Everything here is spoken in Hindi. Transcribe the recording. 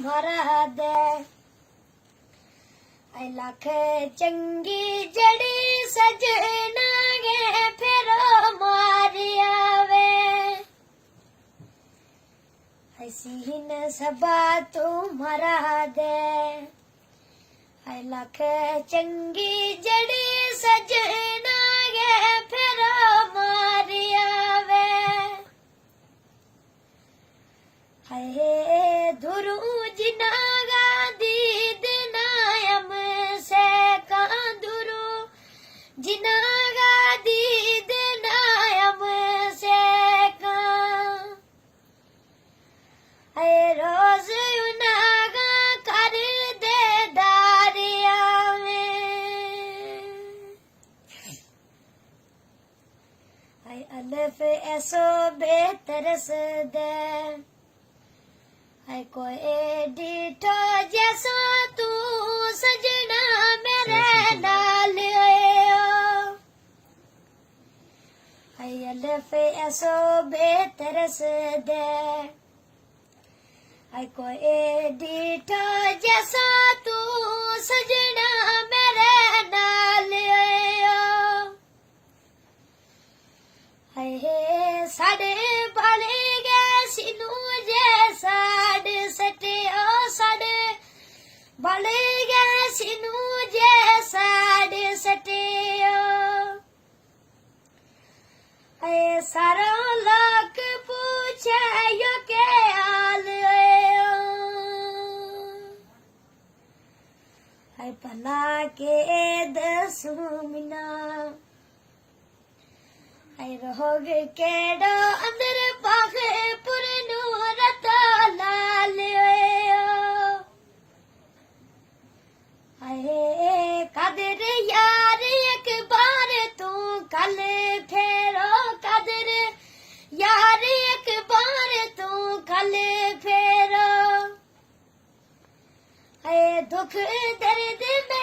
तुम्हारा दे आई लख चंगी जड़ी सजना गे फिर मारिया वे सीन सबा तुम्हारा दे आई लख चंगी जड़ी सजना गे फिर मारिया वे हाय धुरू जिनागा दीद नायम से का धुरू जिनागा दीद नायम से का हाय रोज उनागा कर दे दारिया में हाय अल्फ ऐसो बेतरस दे हाय कोई डिठो जैसो तू सजना मेरे नाल आयो हाय अल्फ ऐसो बेतरस दे हाय कोई डिठो जैसो तू सजना मेरे नाल आयो हाय साढ़े बाले गए सिनू जे साढ़े सटे ओ साढ़े बाले गए सिनू जे साढ़े सटे ओ हाय सारा लोग पूछे यो के हाल ओ हाय भला के दसूं मिना हाय रोग केड़ो अंदर पाखे पुरनु रता लाल हाय कादर यार एक बार तू कल फेरो कादर यार एक बार तू कल फेरो हाय दुख दर्द में